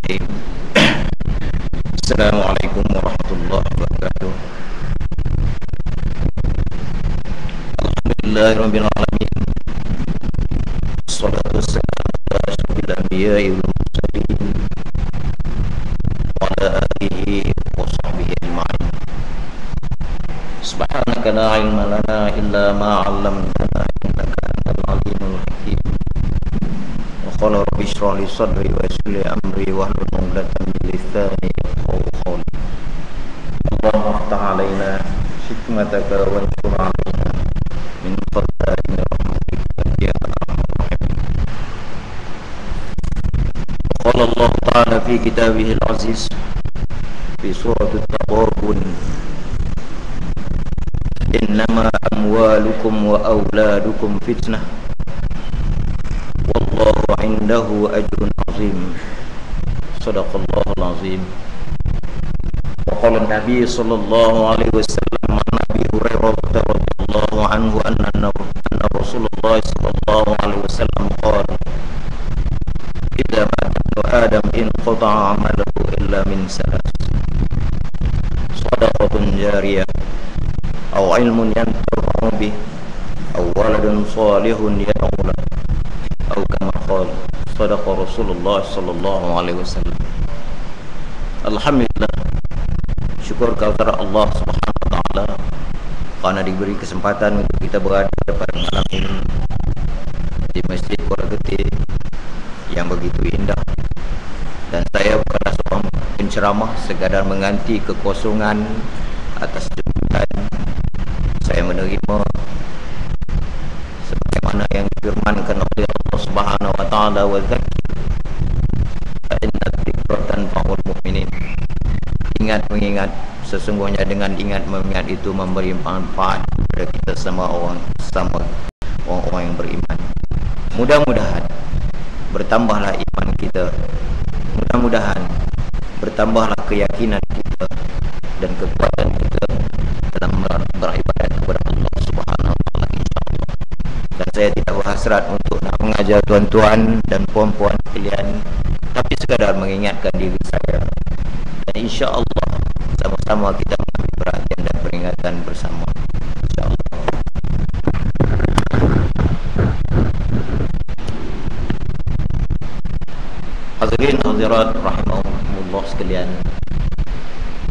Bismillahirrahmanirrahim. Assalamualaikum warahmatullahi wabarakatuh. Alhamdulillahirabbil alamin. Wassalatu wassalamu ala asyrofil anbiya'i wal mursalin wa ala alihi wa sahbihi ajma'in. Subhanaka la ilma lana illa ma 'allamtana innaka antal alimul hakim. Qala rabbi shrah li sadri wa yassir li amri wahlul 'uqdatam min lisani yafqahu qawli. Allahumma iftah 'alaina hikmataka wa anshur 'alaina min khaza'in rahmatika ya arhamar rahimin. Qala Allah ta'ala fi kitabihil aziz fi surah at-Taghabun, innama amwalukum wa auladukum fitnah wallahu indahu ajrun azim. Sadaqallahul azim. Wa qala an-nabi sallallahu alaihi wasallam an Abi Hurairah radhiyallahu anhu anna Rasulullah sallallahu alaihi wasallam qala idza mata ibnu adam inqata'a 'amaluhu illa min salas: shadaqatun jariyah aw ilmun yantafa'u bih aw waladun salihun yad'u lahu atau kama qala sadaqa Rasulullah sallallahu alaihi wasallam. Alhamdulillah, syukur kepada Allah Subhanahu wa taala karena diberi kesempatan untuk kita berada pada malam ini di Masjid Kuala Getih yang begitu indah. Dan saya bukanlah seorang penceramah sekadar mengganti kekosongan atas jemputan. Saya menerima sebagaimana yang difirmankan oleh Allah Subhanahu wa taala, wa dzakir fa inna dzikra tanfa'ul mu'minin. Ingat mengingat, sesungguhnya dengan ingat mengingat itu memberi manfaat kepada kita sama orang-orang yang beriman. Mudah-mudahan bertambahlah iman kita, mudah-mudahan bertambahlah keyakinan kita dan kekuatan kita dalam beribadat kepada Allah Subhanahu wa taala, insyaallah. Dan saya tidak berhasrat untuk nak mengajar tuan-tuan dan puan-puan sekalian, tapi sekadar mengingatkan diri saya. Dan insya-Allah sama-sama kita mengambil perhatian dan peringatan bersama, insya-Allah. Hadirin hadirat rahimahumullah sekalian,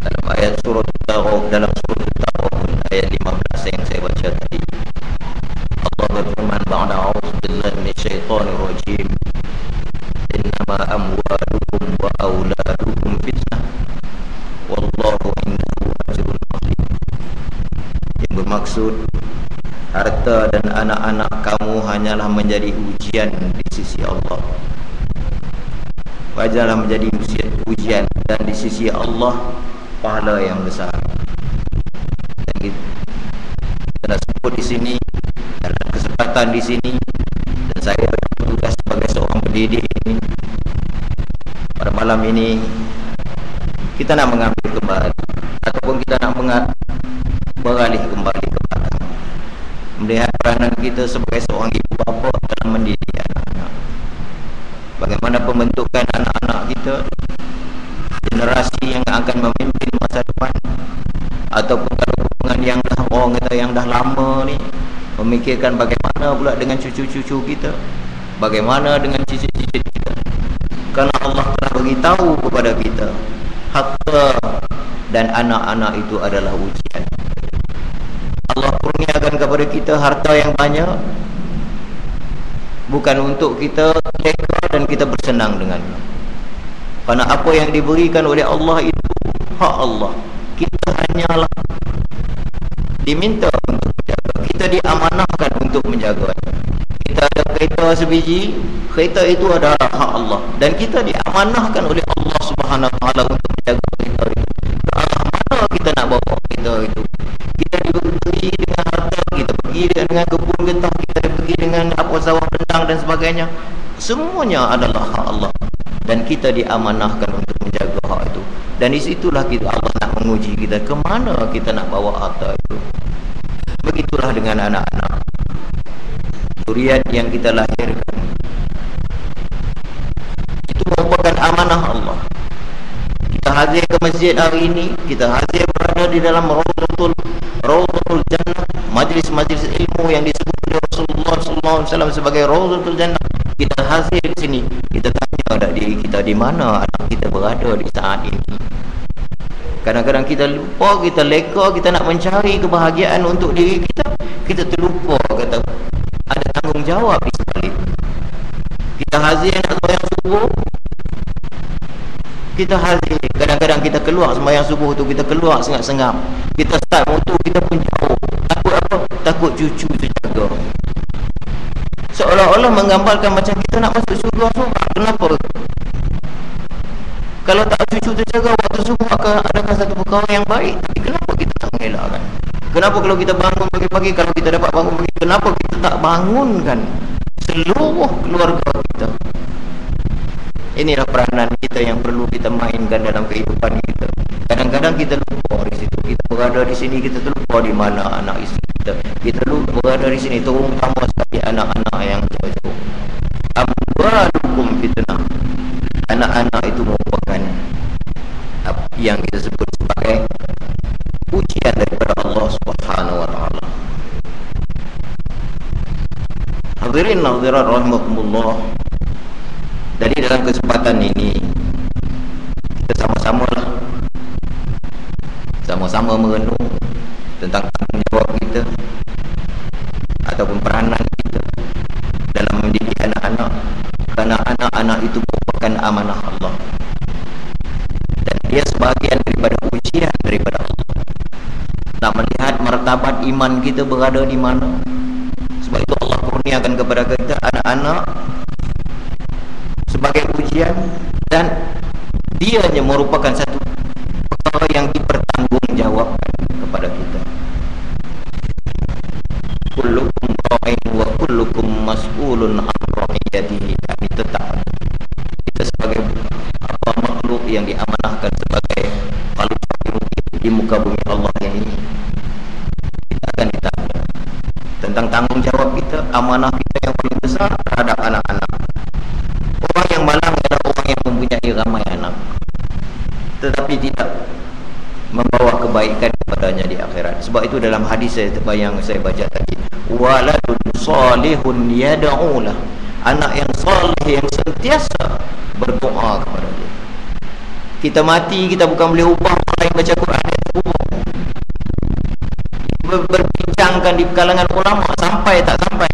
dalam ayat surah At-Taghabun, dalam surah At-Taghabun ayat 15 yang saya baca tadi, Allah berfirman ba'da a'udzu billahi minasyaitonir rajim, innama amwalukum wa auladukum fitnah wallahu indahu ajrun azim. Yang bermaksud, harta dan anak-anak kamu hanyalah menjadi ujian di sisi Allah. Wajarlah menjadi ujian, dan di sisi Allah pahala yang besar. Dan kita sebut di sini dalam kesempatan di sini, dan saya bertugas sebagai seorang pendidik ini pada malam ini, kita nak mengambil kembali ataupun kita nak beralih kembali ke belakang, melihat peranan kita sebagai seorang ibu bapa dalam mendidik anak-anak. Bagaimana pembentukan anak-anak kita, generasi yang akan memimpin masa depan, ataupun kalau hubungan yang dah orang kata yang dah lama ni, memikirkan bagaimana pula dengan cucu-cucu kita, bagaimana dengan cicit-cicit kita. Kerana Allah telah beritahu kepada kita, harta dan anak-anak itu adalah ujian. Allah kurniakan kepada kita harta yang banyak bukan untuk kita leka dan kita bersenang dengannya. Kerana apa yang diberikan oleh Allah itu hak Allah. Kita hanyalah diminta untuk menjaga, kita diamanahkan untuk menjaganya. Kita ada kereta sebiji, kereta itu adalah hak Allah, dan kita diamanahkan oleh Allah Subhanahu wa taala untuk menjaga kereta itu. Ke arah mana kita nak bawa kereta itu? Kita diberi dengan harta, kita pergi dengan kebun getah, kita pergi dengan apa sawah rendang dan sebagainya. Semuanya adalah hak Allah, dan kita diamanahkan untuk menjaga hak itu. Dan di situlah kita, Allah nak menguji kita, ke mana kita nak bawa harta itu. Begitulah dengan anak-anak, zuriat yang kita lahirkan. Itu merupakan amanah Allah. hadir ke masjid hari ini, kita hadir berada di dalam Rawdatul Jannah, majlis-majlis ilmu yang disebut oleh Rasulullah SAW sebagai Rawdatul Jannah. Kita hadir di sini, kita tanya dak diri kita, di mana anak kita berada di saat ini. Kadang-kadang kita lupa, kita leka, kita nak mencari kebahagiaan untuk diri kita, kita terlupa kata ada tanggungjawab di sebalik. Kita hadir nak sembahyang subuh, kita hadir, kadang-kadang kita keluar sembahyang subuh tu, kita keluar sengap-sengap, kita start motor, kita pun jauh. Takut apa? Takut cucu terjaga. Seolah-olah menggambarkan macam kita nak masuk surga seorang. Kenapa? Kalau tak cucu terjaga waktu subuh akan adakah satu perkara yang baik. Tapi kenapa kita tak mengelakkan? Kenapa kalau kita bangun pagi-pagi, kalau kita dapat bangun pagi, kenapa kita tak bangunkan seluruh keluarga kita? Inilah peranan kita yang perlu kita mainkan dalam kehidupan kita. Kadang-kadang kita lupa di situ. Kita berada di sini, kita terlupa di mana anak isteri kita. Kita lupa berada di sini, terutama sekali anak-anak yang jauh-jauh. Amwalukum fitnah. Anak-anak itu merupakan yang kita sebut sebagai ujian daripada Allah Subhanahu wa taala. Hadirin hadirat rahimakumullah. Jadi dalam kesempatan ini kita sama-sama merenung tentang tanggungjawab kita ataupun peranan kita dalam mendidik anak-anak, kerana anak-anak itu merupakan amanah Allah dan dia sebahagian daripada ujian daripada Allah. Nak melihat martabat iman kita berada di mana. Sebab itu Allah kurniakan kepada kita anak-anak sebagai ujian, dan dia hanya merupakan satu perkara yang dipertanggungjawabkan kepada kita. Kullukum ra'in wa kullukum mas'ulun an ra'iyatihi. Kami tetap kita sebagai makhluk yang diamanahkan sebagai khalifah di muka bumi Allah ini, kita akan ditanya tentang tanggungjawab kita, amanah kita yang paling besar terhadap anak-anak. Orang yang malang adalah orang yang mempunyai ramai anak tetapi tidak membawa kebaikan kepadanya di akhirat. Sebab itu dalam hadis yang saya baca tadi, waladun salihun yad'ulah, anak yang salih yang sentiasa berdoa kepada dia. Kita mati, kita bukan boleh ubah orang lain baca Quran dan kubur. Berbincangkan di kalangan ulama sampai tak sampai,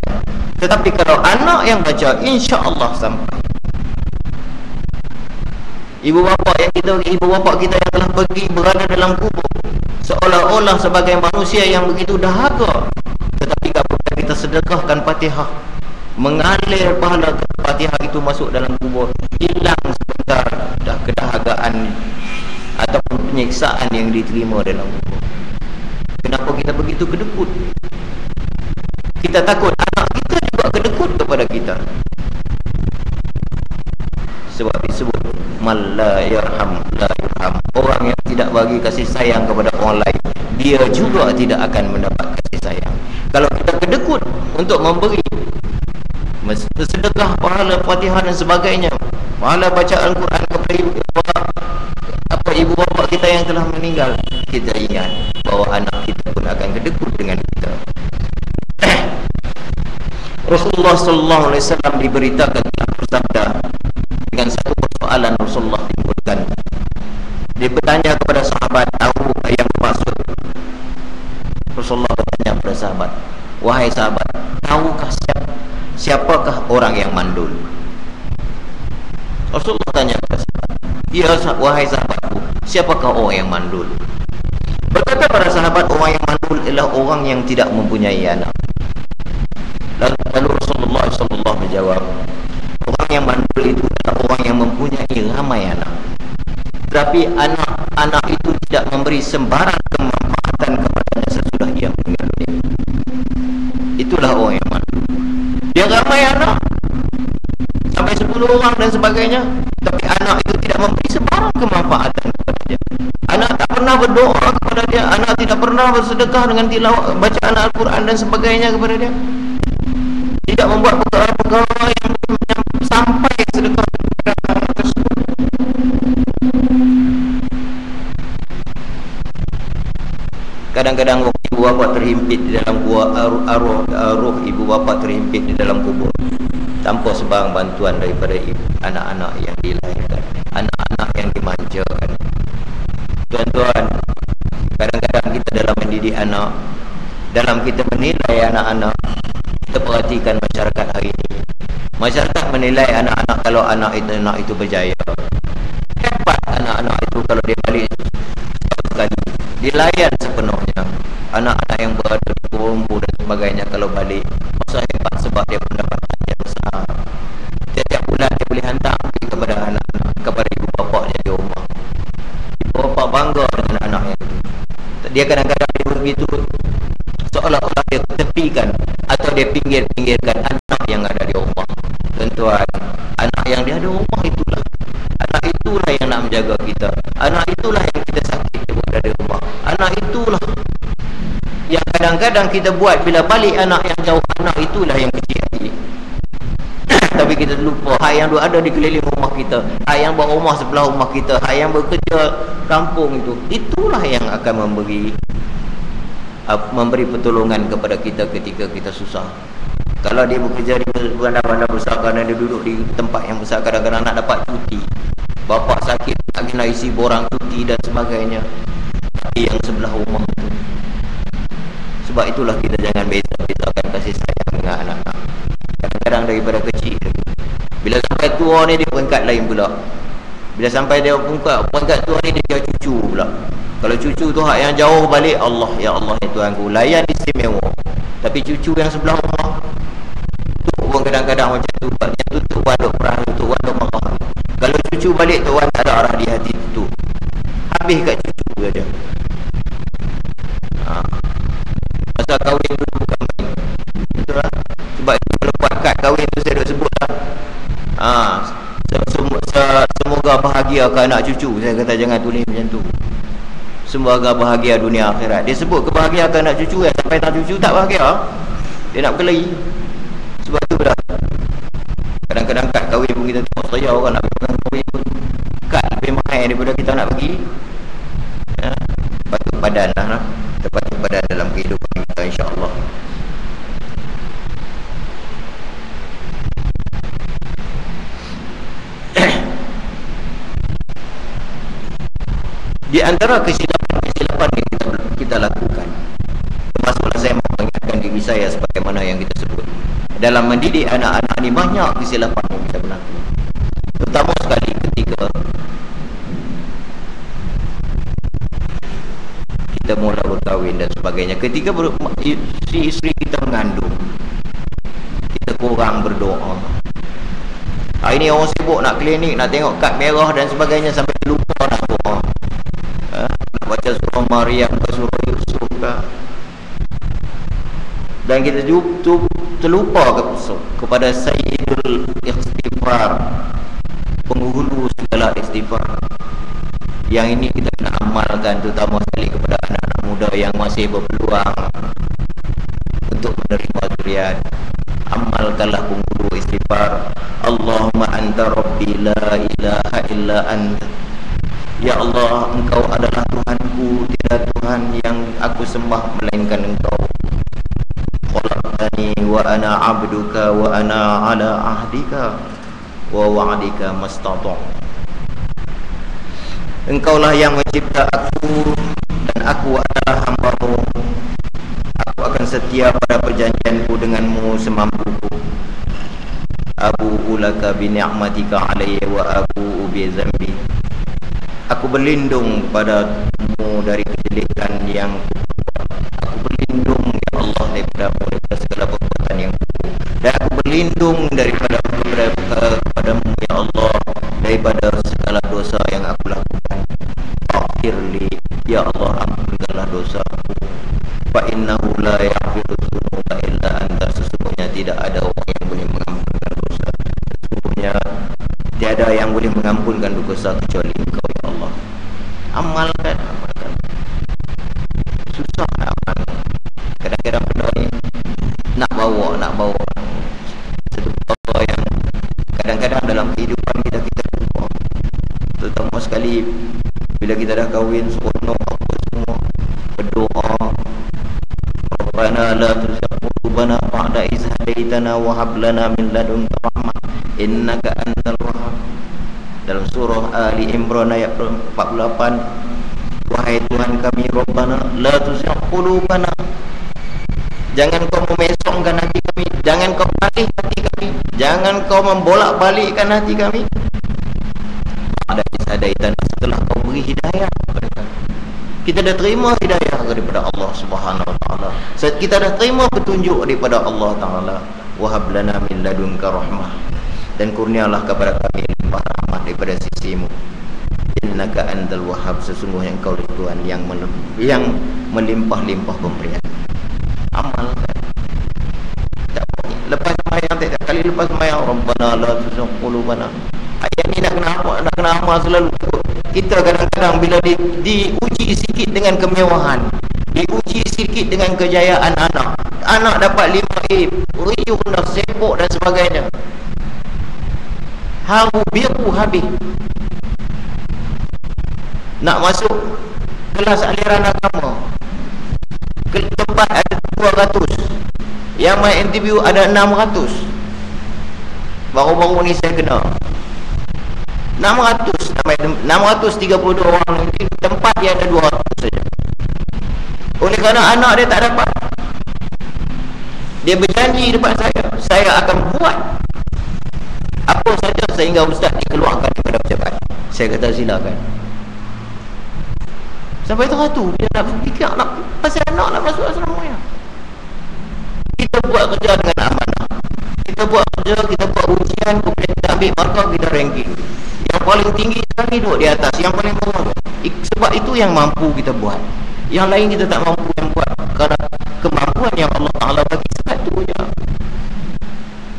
tetapi kalau anak yang baca, insya-Allah sampai. Ibu bapa kita yang telah pergi berada dalam kubur seolah-olah sebagai manusia yang begitu dahaga, tetapi apabila kita sedekahkan Fatihah, mengalir pahala Fatihah itu masuk dalam kubur, hilang sebentar dah kedahagaan ataupun penyiksaan yang diterima dalam kubur. Kenapa kita begitu kedekut? Kita takut anak kita juga kedekut kepada kita. Sebab disebut man la yarham la yurham. Orang yang tidak bagi kasih sayang kepada orang lain, dia juga tidak akan mendapat kasih sayang. Kalau kita kedekut untuk memberi sedekah, pahala Fatihah dan sebagainya, pahala baca Al-Quran kepada ibu bapa kita yang telah meninggal, kita ingat bahawa anak kita pun akan kedekut dengan kita. Rasulullah sallallahu alaihi wasallam diberitakan telah bersabda dengan satu persoalan. Rasulullah timbulkan, dia bertanya kepada sahabat, tahu yang maksud? Rasulullah bertanya kepada sahabat, wahai sahabat, tahukah siapakah orang yang mandul? Rasulullah tanya kepada sahabat, ya wahai sahabatku, siapakah orang yang mandul? Berkata para sahabat, orang yang mandul ialah orang yang tidak mempunyai anak. Lalu Rasulullah SAW menjawab, orang yang mandul itu adalah orang yang mempunyai ramai anak, tetapi anak-anak itu tidak memberi sembarang kemanfaatan kepadanya sesudah ia meninggal dunia. Itulah orang yang mandul. Dia ramai anak sampai 10 orang dan sebagainya, tapi anak itu tidak memberi sembarang kemanfaatan kepadanya. Anak tak pernah berdoa kepada dia, anak tidak pernah bersedekah dengan tilawah bacaan Al-Quran dan sebagainya kepada dia, tidak membuat perkara-perkara yang sampai sedekah kepada anak tersebut. Kadang-kadang ibu bapa terhimpit di dalam arwah ibu bapa terhimpit di dalam kubur tanpa sebarang bantuan daripada anak-anak yang dilahirkan, anak-anak yang dimanjakan. Tuan-tuan, kadang-kadang kita dalam mendidik anak, dalam kita menilai anak-anak, kita perhatikan masyarakat hari ini. Masyarakat menilai anak-anak kalau anak itu berjaya. Hebat anak-anak itu kalau dia balik sekali, dilayan sepenuhnya. Anak-anak yang berada di Korombo dan sebagainya kalau balik, masa hebat sebab dia pendapatannya besar. Setiap bulan dia boleh hantar kepada anak-anak, kepada ibu bapanya di rumah. Ibu bapa bangga dengan anaknya itu. Dia kadang-kadang dia begitu, seolah-olah dia tepikan atau dia pinggir-pinggirkan anak yang ada di rumah. Tuan-tuan, anak yang dia ada di rumah itulah, anak itulah yang nak menjaga kita. Anak itulah yang kita sakit dia berada di rumah. Anak itulah yang kadang-kadang kita buat bila balik anak yang jauh, anak itulah yang kecil hati. Tapi kita lupa hak yang ada di keliling rumah kita, hak yang berumah sebelah rumah kita, hak yang bekerja kampung itu, itulah yang akan memberi pertolongan kepada kita ketika kita susah. Kalau dia bekerja di bandar-bandar besar, kerana dia duduk di tempat yang besar, kadang-kadang nak dapat cuti, bapa sakit nak kena isi borang cuti dan sebagainya, tapi yang sebelah rumah itu. Sebab itulah kita jangan bezakan kasih sayang dengan anak-anak. Kadang-kadang daripada kecil, bila sampai tua ni dia peringkat lain pula. Bila sampai dia peringkat tua ni dia cucu pula. Kalau cucu tu hak yang jauh balik, Allah, ya Allah ya Tuhanku, layan istimewa. Tapi cucu yang sebelah rumah tu pun kadang-kadang macam tu, yang tutup waduk perahu, tutup waduk marah. Kalau cucu balik tu tak ada arah di hati tu, habis kat cucu saja. Masa kahwin tu bukan main, betul lah. Sebab itu kalau buat kad kahwin tu saya dah sebut lah, semoga bahagia ke anak cucu. Saya kata jangan tulis macam tu, semoga bahagia dunia akhirat. Dia sebut kebahagiaan ke anak cucu, sampai tak cucu tak bahagia, dia nak berkelahi. Sebab tu dah kadang-kadang kad kahwin pun kita tengok saya orang nak pegang kahwin pun kad lebih mahal daripada kita nak bagi. Patut padan lah, kita patut padan dalam kehidupan kita, insya-Allah. Di antara kesilapan yang kita lakukan, termasuklah saya mengingatkan diri saya sebagaimana yang kita sebut, dalam mendidik anak-anak ni banyak kesilapan yang kita berlaku. Terutama sekali ketika kita mula berkahwin dan sebagainya. Ketika si isteri kita mengandung, kita kurang berdoa. Hari ni orang sibuk nak klinik, nak tengok kad merah dan sebagainya, sampai lupa nak doa. Nak baca surah Maryam ke surah Yusuf ke, dan kita terlupa kepada Sayyidul Istighfar, penghulu segala istighfar. Yang ini kita nak amalkan, terutama sekali kepada anak-anak muda yang masih berpeluang untuk menerima zuriat. Amalkanlah penghulu istighfar. Allahumma anta rabbi la ilaha illa anta. Ya Allah, Engkau adalah Tuhanku, tiada Tuhan yang aku sembah melainkan Engkau. Khalaqtani wa ana abduka wa ana ala ahdika wa wa'dika mastata'. Engkaulah yang mencipta aku dan aku adalah hamba-Mu. Aku akan setia pada perjanjianku denganmu semampuku. Abu'u laka bi ni'matika alayya wa abu'u bi dzambi. Aku berlindung padamu dari kejelekan yang kubuat. Aku berlindung ya Allah daripada segala perbuatan yang buruk. Dan aku berlindung kepadamu ya Allah daripada segala dosa yang aku lakukan. Akhirli ya Allah, ampunkanlah dosaku. Fa innahu la yaghfiru dzunuba illa anta. Sesungguhnya tidak ada orang yang boleh mengampunkan dosa. Sesungguhnya tiada yang boleh mengampunkan dosa kecuali Engkau ya Allah. Amalkan. Susah nak amalkan. Kadang-kadang benda ni nak bawa satu perkara yang kadang-kadang dalam kehidupan kita lupa. Terutama sekali bila kita dah kahwin, seronok apa semua, berdoa, la tuzigh qulubana ba'da idh hadaitana wa hab lana min ladunka rahmah innaka antal wahhab. Dalam surah Ali Imran ayat 48, wahai Tuhan kami Rabbana la tuzigh qulubana, jangan kau memesongkan hati kami, jangan kau balik hati kami, jangan kau membolak-balikkan hati kami. Ada hidayah setelah kau beri hidayah kepada kami. Kita dah terima hidayah daripada Allah Subhanahu Wa Taala. Saat kita dah terima petunjuk daripada Allah Taala, wahab lana min ladunka rahmah, dan kurnialah kepada kami limpah rahmat daripada sisimu. Innaka antal wahhab, sesungguhnya engkau Tuhan yang melimpah-limpah pemberian. Amalkan. Lepas sembahyang, tiap kali lepas sembahyang, Rabbana la tuzigh qulubana. Ayat ni nak kena amal selalu. Kita kadang-kadang bila diuji sikit dengan kemewahan, diuji sikit dengan kejayaan anak dapat 5A, riuh dah, sibuk dan sebagainya, haru biru habis, nak masuk kelas aliran agama, ke tempat ada 200, yang main interview ada 600. Baru-baru ni saya kena 632 orang, di tempat dia ada 200 saja. Oleh kerana anak dia tak dapat, dia berjanji depan saya akan buat apa saja sehingga ustaz dikeluarkan daripada pejabat. Saya kata silakan. Sampai teratur dia nak fikir nak pasal anak nak masuk asrama ya. Kita buat kerja dengan amanah, kita buat kerja, kita buat ujian, kemudian kita ambil markah, kita ranking. Yang paling tinggi sekali duduk di atas, yang paling bawah. Sebab itu yang mampu kita buat, yang lain kita tak mampu yang buat, kerana kemampuan yang Allah Ta'ala bagi satu je.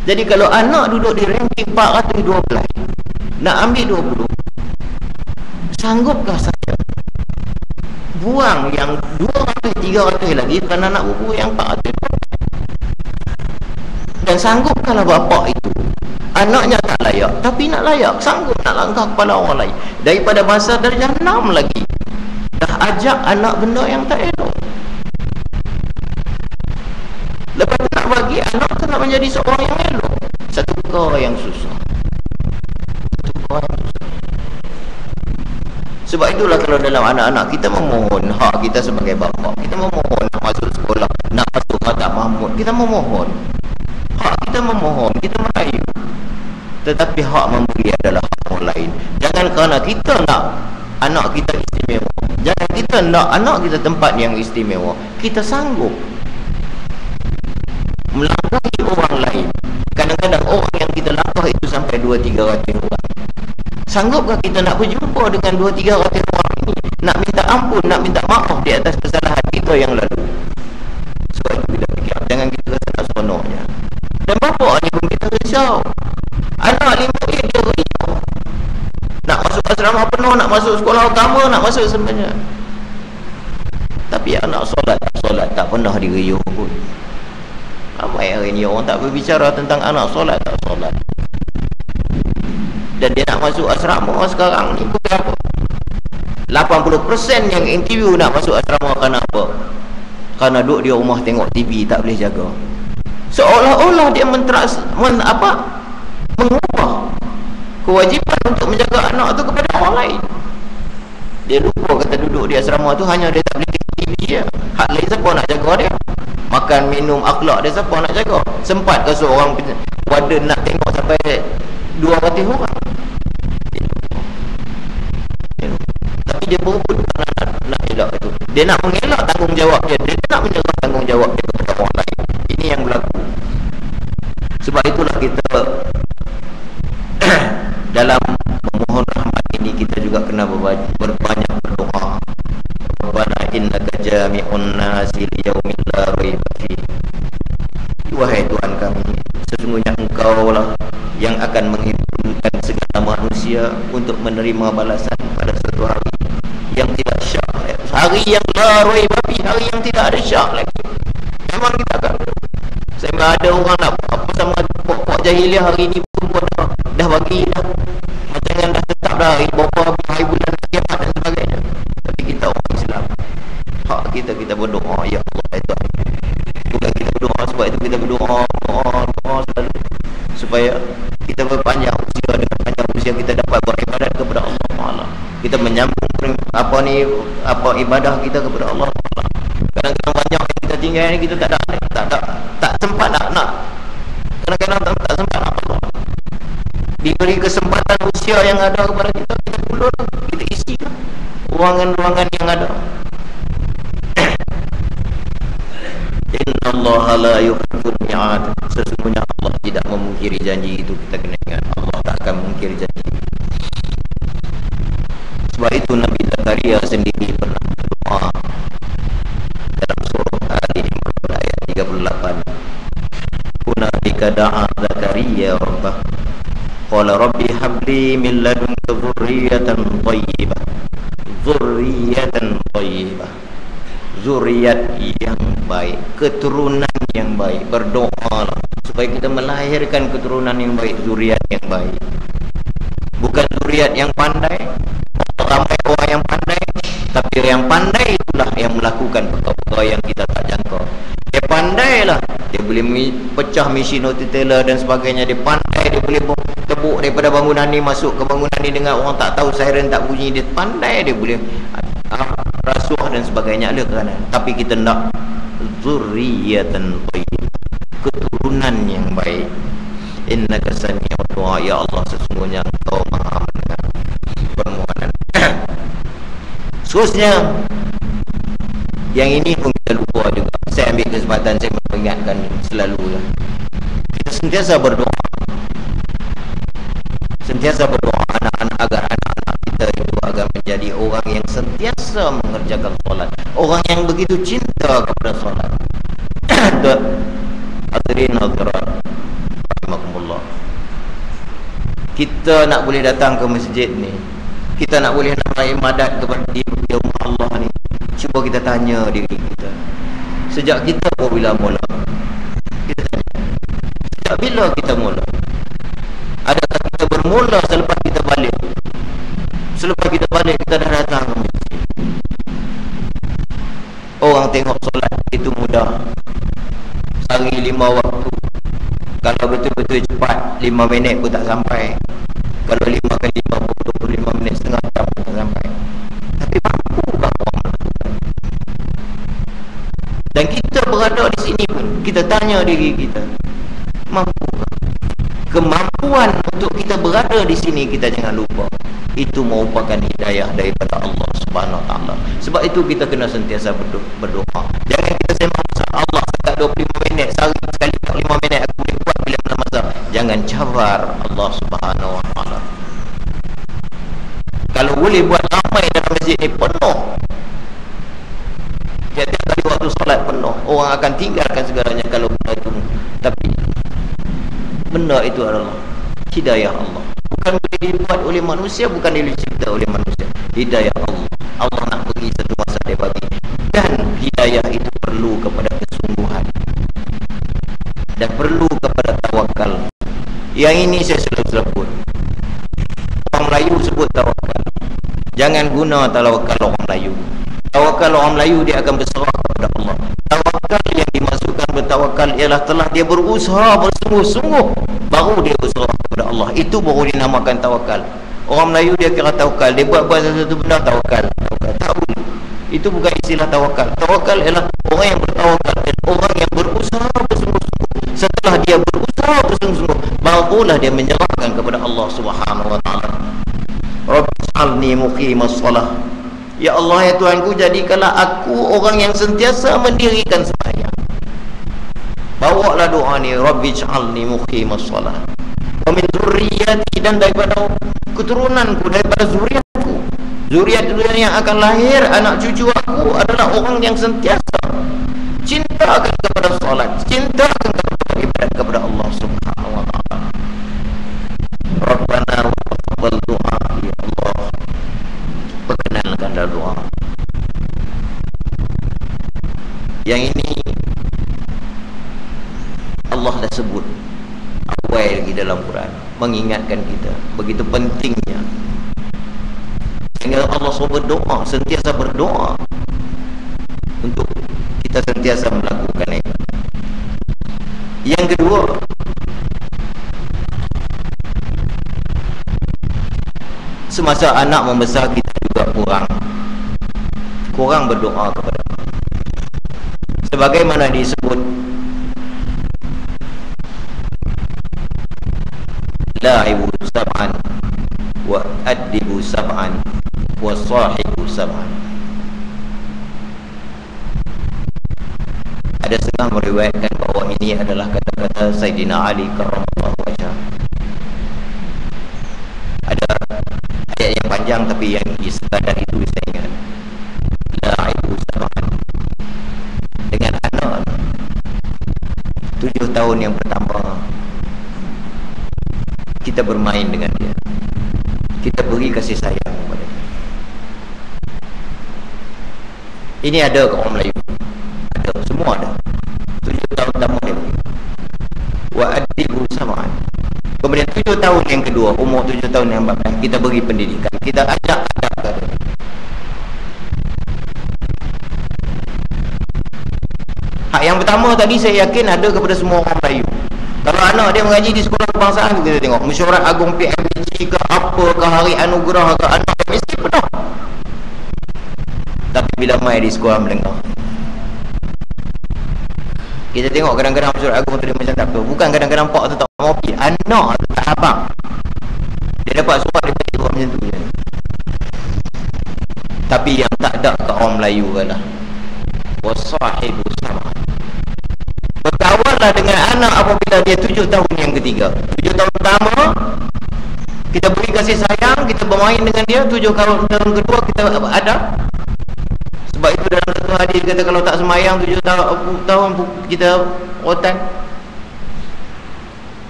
Jadi kalau anak duduk di ranking 412, nak ambil 20, sanggupkah saya buang yang 200-300 lagi kerana nak buku yang 400? Dan sanggupkanlah bapa itu, anaknya tak layak tapi nak layak, sanggup nak langkah kepala orang lain, daripada masa darjah 6 lagi dah ajak anak benda yang tak elok. Lepas tu nak bagi anak tu nak menjadi seorang yang elok, satu perkara yang susah. Sebab itulah kalau dalam anak-anak kita memohon hak kita sebagai bapa, kita memohon nak masuk sekolah, nak masuk Khatam Mahmud, kita memohon hak, kita memohon, kita merayu. Tetapi hak memberi adalah hak orang lain. Jangan kerana kita nak anak kita istimewa, jangan kita nak anak kita tempat yang istimewa, kita sanggup melangkahi orang lain. Kadang-kadang orang yang kita langkah itu sampai 200-300 orang. Sanggupkah kita nak berjumpa dengan 200-300 orang ini, nak minta ampun, nak minta maaf di atas kesalahan kita yang lalu? Sebab itu kita fikir, jangan kita rasa nak seronoknya. Dan bapa ni pun kita risau. Anak 5 dia risau, nak masuk asrama penuh, nak masuk sekolah utama, nak masuk sebenarnya. Tapi anak solat tak pernah diriuh pun. Ramai hari ni orang tak berbicara tentang anak solat tak solat. Dan dia nak masuk asrama sekarang ni berapa? 80% yang interview nak masuk asrama kerana apa? Kerana duduk di rumah tengok TV, tak boleh jaga. Seolah-olah dia mengubah kewajipan untuk menjaga anak tu kepada orang lain. Dia lupa kata duduk di asrama tu hanya dia tak boleh tengok TV je. Hak lain siapa nak jaga dia? Makan, minum, akhlak dia siapa nak jaga? Sempat ke seorang warden nak tengok sampai 200 orang? Tapi dia berebut nak elak itu. Dia nak mengelak tanggungjawab dia, dia nak menyerah tanggungjawab dia kepada orang lain. Ini yang berlaku. Sebab itulah kita dalam memohon rahmat ini kita juga kena berbanyak berdoa. Rabbana innaka jami'un nasi liyaumin la raiba fihi. Wahai Tuhan kami, sesungguhnya Engkau lah yang akan menghimpunkan segala manusia untuk menerima balasan pada suatu hari yang tidak syak, hari yang la raiba fihi, hari yang tidak ada syak lagi. Memang kita akan, sehingga ada orang nak apa sama pokok jahiliah hari ini pun dah bagi dah, macam dah tetap dah hari bulan kiamat dan sebagainya. Tapi kita orang Islam, hak kita berdoa, ya Allah, Tuhan, bukan Kita menyambung apa ibadah kita kepada Allah. Kadang-kadang banyak yang kita tinggal ni, kita tak sempat nak. Kadang-kadang tak sempat nak Allah. Diberi kesempatan usia yang ada kepada kita, kita ulur, kita isikan ruangan-ruangan yang ada. Inna Allah la yukhlifu al-mi'ad. Sesungguhnya Allah tidak memungkiri janji. Itu kita kena ingat, Allah tak akan memungkiri janji. Sebab itu Nabi Zakaria sendiri pernah berdoa dalam surah Ali Imran ayat 38. Hunalika da'a Zakaria rabbah qala rabbi habli min ladunka dzurriyyatan thayyibah. Dzurriyyatan thayyibah, zuriat yang baik, keturunan yang baik. Berdoalah supaya kita melahirkan keturunan yang baik, zuriat yang baik. Bukan zuriat yang pandai. Ramai orang yang pandai, tapi yang pandai itulah yang melakukan perkara-perkara yang kita tak jangka. Dia pandai lah, dia boleh pecah mesin otiteller dan sebagainya. Dia pandai, dia boleh tebuk daripada bangunan ni masuk ke bangunan ni dengan orang tak tahu, siren tak bunyi. Dia pandai, dia boleh rasuah dan sebagainya. Ada kerana, tapi kita nak zurriyatan thayyibah, keturunan yang baik. Innaka sami'ud du'a, ya Allah, sesungguhnya Engkau Maha mendengar permohonan. Seterusnya, yang ini pun kita lupa juga. Saya ambil kesempatan, saya mengingatkan selalu lah. Kita sentiasa berdoa, anak-anak, agar anak-anak kita itu agar menjadi orang yang sentiasa mengerjakan solat, orang yang begitu cinta kepada solat. Hadirin hadirat rahimakumullah, kita nak boleh datang ke masjid ni, kita nak boleh nak meraih madat kepada di rumah Allah ni, cuba kita tanya diri kita, sejak kita bila mula? Kita tanya, sejak bila kita mula? Adakah kita bermula selepas kita balik? Selepas kita balik, kita dah datang ke masjid. Orang tengok solat itu mudah, sehari 5 waktu. Kalau betul-betul cepat, 5 minit pun tak sampai. Kalau 5 kali 5, 25 minit, setengah jam pun tak sampai. Tapi mampukah orang melakukan? Dan kita berada di sini pun, kita tanya diri kita, mampukah? Kemampuan untuk kita berada di sini, kita jangan lupa, itu merupakan hidayah daripada Allah Subhanahu Wa Taala. Sebab itu kita kena sentiasa berdoa. Jangan kita sembang Allah sejak 25 minit, sehari sekali 5 minit aku boleh buat bila mana masa. Jangan cabar Allah Subhanahu Wa Taala. Kalau boleh buat ramai dalam masjid ni penuh, tiap-tiap kali waktu solat penuh, orang akan tinggalkan segalanya kalau benda itu. Tapi benda itu adalah hidayah Allah, bukan boleh dibuat oleh manusia, bukan dicipta oleh manusia. Hidayah Allah, Allah nak bagi satu masa dia bagi. Dan hidayah itu perlu kepada kesungguhan dan perlu kepada tawakal. Yang ini saya selalu sebut, orang Melayu sebut tawakal. Jangan guna tawakal orang Melayu. Tawakal orang Melayu, dia akan berserah kepada Allah. Tawakal yang dimasukkan bertawakal ialah telah dia berusaha bersungguh-sungguh, baru dia berserah kepada Allah. Itu baru dinamakan tawakal. Orang Melayu dia kira tawakal, dia buat sesuatu benda tawakal. Tak boleh. Itu bukan istilah tawakal. Tawakal ialah orang yang bertawakal, orang yang berusaha bersungguh-sungguh. Setelah dia berusaha bersungguh-sungguh, barulah dia menyerahkan kepada Allah Subhanahu Wa Taala. Rabb'alni muqimas shalah. Ya Allah, ya Tuhanku, jadikanlah aku orang yang sentiasa mendirikan sembahyang. Bawalah doa ni, Rabb'alni muqimas shalah wa min dzurriyyati, dan daripada keturunanku, daripada zuriatku. Zuriat yang akan lahir, anak cucu aku adalah orang yang sentiasa cintakan kepada solat, cintakan kepada ibadat kepada Allah Subhanahu Wa Taala. Rabbana wa taqabbal du'a, ya Allah, perkenankanlah doa. Yang ini Allah dah sebut awal lagi dalam Quran, mengingatkan kita begitu pentingnya. Sehingga Allah suruh berdoa, sentiasa berdoa untuk kita sentiasa melakukan itu. Yang kedua, semasa anak membesar kita juga kurang berdoa kepada Allah. Sebagaimana disebut la'ibu sab'an wa addibu sab'an wa sahibu sab'an. Ada setengah meriwayatkan bahawa ini adalah kata-kata Sayyidina Ali karramallahu wajhah. Ada ayat yang panjang tapi yang sekadar itu saya ingat. La'ibu sab'an, dengan anak 7 tahun yang pertama kita bermain dengan dia, kita beri kasih sayang kepada dia. Ini ada kat orang Melayu, ada, semua ada. 7 tahun pertama dia beri. Wa adibu sama'an. Kemudian 7 tahun yang kedua, umur 7 tahun yang 14, kita beri pendidikan, kita ajak kepada dia. Hak yang pertama tadi saya yakin ada kepada semua orang Melayu. Kalau anak dia mengaji di sekolah kebangsaan, kita tengok mesyuarat agung PMBG ke apa ke hari anugerah ke, anak dia mesti penuh. Tapi bila mai di sekolah menengah, kita tengok kadang-kadang mesyuarat agung tu dia macam tak apa. Bukan kadang-kadang pak tu tak mau pergi, anak tu tak abang, dia dapat surat dia balik buat macam tu je. Tapi yang tak ada kat orang Melayu adalah wasahibu sama, berkawanlah dengan anak apabila dia 7 tahun yang ketiga. 7 tahun pertama kita beri kasih sayang, kita bermain dengan dia. 7 tahun kedua kita ada. Sebab itu dalam satu hadis kata kalau tak semayang 7 tahun kita rotan.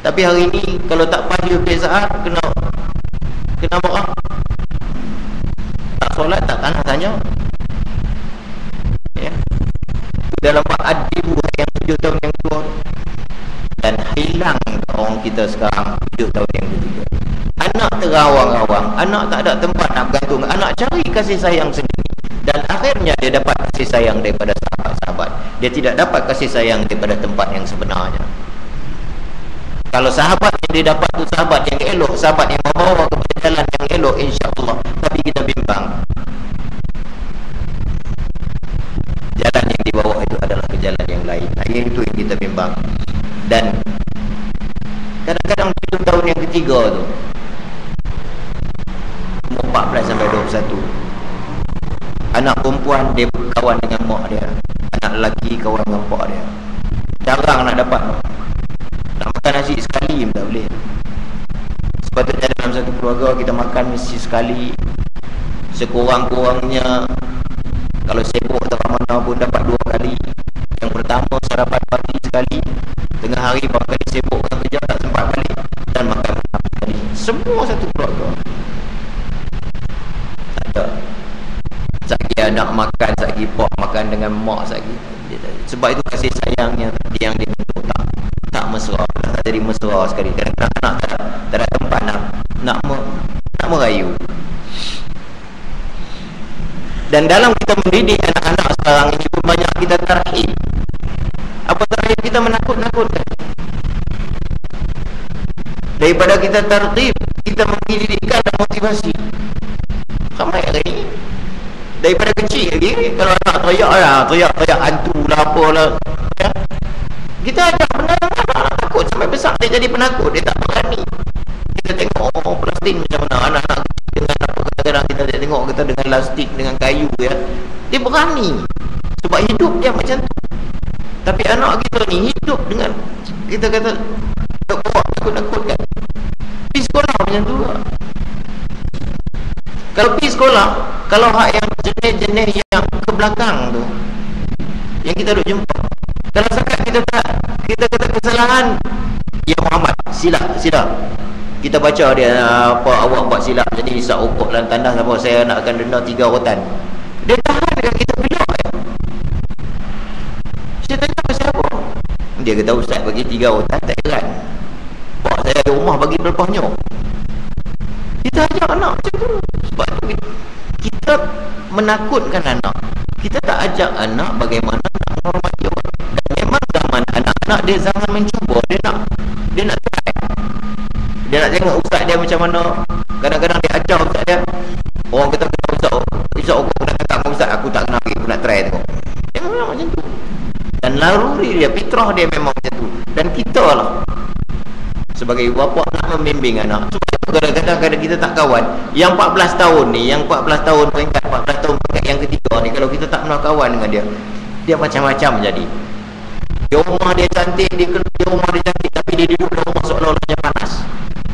Tapi hari ini kalau tak pagi kebiasaan kena marah. Tak solat tak tanya. Ya. Dalam adibu yang 7 tahun yang kedua, dan hilang orang kita sekarang 7 tahun yang ketiga. Anak terawang-awang, anak tak ada tempat nak bergantung, anak cari kasih sayang sendiri, dan akhirnya dia dapat kasih sayang daripada sahabat-sahabat. Dia tidak dapat kasih sayang daripada tempat yang sebenarnya. Kalau sahabat yang dia dapat tu sahabat yang elok, sahabat yang membawa kepada jalan yang elok, insya-Allah. Tapi kita bimbang, jalan yang dibawa itu adalah ke jalan yang lain. Yang itu yang kita bimbang. Dan kadang-kadang 7 tahun yang ketiga tu, umur 14 sampai 21, anak perempuan dia kawan dengan mak dia, anak lelaki kawan dengan pak dia. Jarang nak dapat nak makan nasi sekali pun tak boleh. Sepatutnya dalam satu keluarga kita makan mesti sekali, sekurang-kurangnya. Kalau sibuk tak mana pun dapat 2 kali. Yang pertama sarapan pagi sekali, tengah hari berapa kali sibuk dengan kerja tak sempat kali, dan makan malam kali. Semua satu keluarga. Tak ada. Satgi anak makan, satgi pak makan dengan mak satgi. Sebab itu kasih sayangnya yang dibentuk tak mesra, tak jadi mesra sekali. Kadang-kadang anak tak ada tempat nak merayu. Dan dalam kita mendidik anak-anak sekarang ini pun banyak kita tarhib. Apa tarhib? Kita menakut-nakutkan. Daripada kita tarhib, kita mendidikkan dan motivasi. Ramai hari ini daripada kecil lagi, kalau anak teriak hantu lah apalah, ya? Kita ajak anak takut sampai besar dia jadi penakut, dia tak berani. Kita tengok plastik macam mana anak-anak dengan apa, kadang-kadang kita tengok kita dengan plastik, dengan kayu, ya, dia berani sebab hidup dia macam tu. Tapi anak kita ni hidup dengan, kita kata tak buat takut-takutkan. Pergi sekolah macam tu lah. Kalau pergi sekolah, kalau hak yang jenis-jenis yang ke belakang tu yang kita duk jumpa, kalau sekat kita kata kesalahan, ya Muhammad silap, kita baca dia apa awak buat silap jadi isak ukur dalam tandas apa, saya nak akan denda 3 rotan. Dia tahan dengan kita pelak ya. Saya tanya pasal apa, dia kata ustaz bagi 3 rotan tak heran, pak saya di rumah bagi berlepas nyok. Kita ajak anak macam tu. Sebab tu kita menakutkan anak, kita tak ajak anak bagaimana nak menghormati orang. Dan memang zaman anak-anak dia zaman mencuba, dia nak try, dia nak tengok ustaz dia macam mana. Kadang-kadang dia ajar ustaz dia, naluri dia, fitrah dia memang macam tu. Dan kita lah sebagai bapa nak membimbing anak. Sebab kadang-kadang kita tak kawan. Yang 14 tahun ni, yang 14 tahun peringkat 14 tahun peringkat yang ketiga ni, kalau kita tak pernah kawan dengan dia, dia macam-macam jadi. Di rumah dia cantik, di rumah dia cantik, tapi dia duduk dalam rumah seolah-olahnya panas.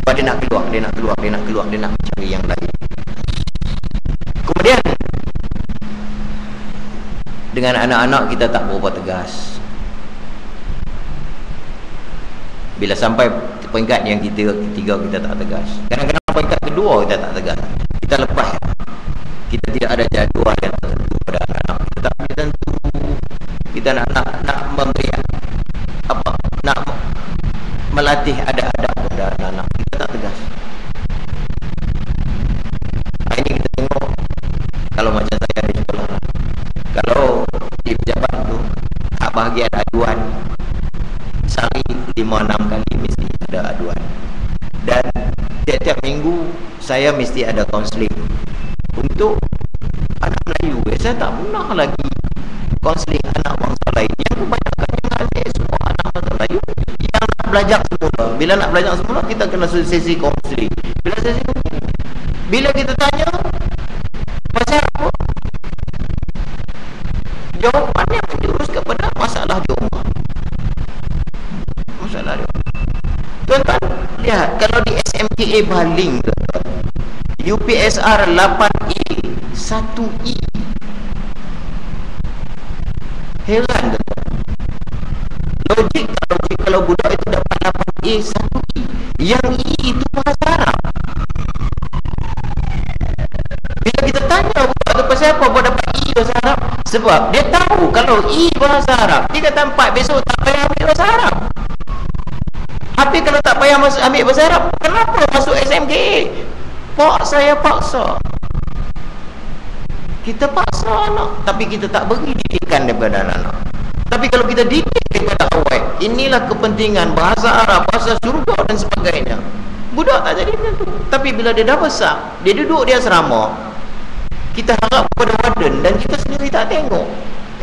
Sebab dia nak keluar, dia nak keluar, dia nak cari yang lain. Kemudian dengan anak-anak kita tak berapa tegas. Bila sampai peringkat yang ketiga kita tak tegas. Kadang-kadang peringkat kedua kita tak tegas. Kita lepas. Kita tidak ada jadual yang tertentu pada anak-anak. Kita tak boleh tentu. Kita nak memberi apa? Nak melatih adab-adab pada anak-anak. Kita tak tegas. Ini kita tengok kalau macam saya di sekolah. Kalau di pejabat tu bahagian aduan sehari 5-6 kali mesti ada aduan. Dan tiap-tiap minggu saya mesti ada kaunseling untuk anak Melayu. Saya tak pernah lagi kaunseling anak bangsa lain. Yang kebanyakan yang ada semua anak bangsa Melayu yang nak belajar semula. Bila nak belajar semula, kita kena sesi kaunseling. Bila kita tanya pasal apa, jawapannya menjurus kepada masalah di rumah. Masalah di rumah. Tuan-tuan, lihat, kalau di SMKA Baling, UPSR 8A 1E, heran tuan-tuan. Logik kalau budak itu dapat 8A 1E, yang E itu bahasa Arab. Bila kita tanya budak tu pasal apa buat dapat E bahasa Arab, sebab dia tahu kalau E bahasa Arab, dia kata 4 besok tak payah ambil bahasa Arab. Tapi kalau tak payah ambil bahasa Arab, kenapa masuk SMKA? Pak, saya paksa. Kita paksa anak, tapi kita tak beri didikan daripada anak. Tapi kalau kita didik daripada awal, inilah kepentingan bahasa Arab, bahasa syurga dan sebagainya, budak tak jadi macam tu. Tapi bila dia dah besar, dia duduk di asrama, kita harap kepada warden dan kita sendiri tak tengok.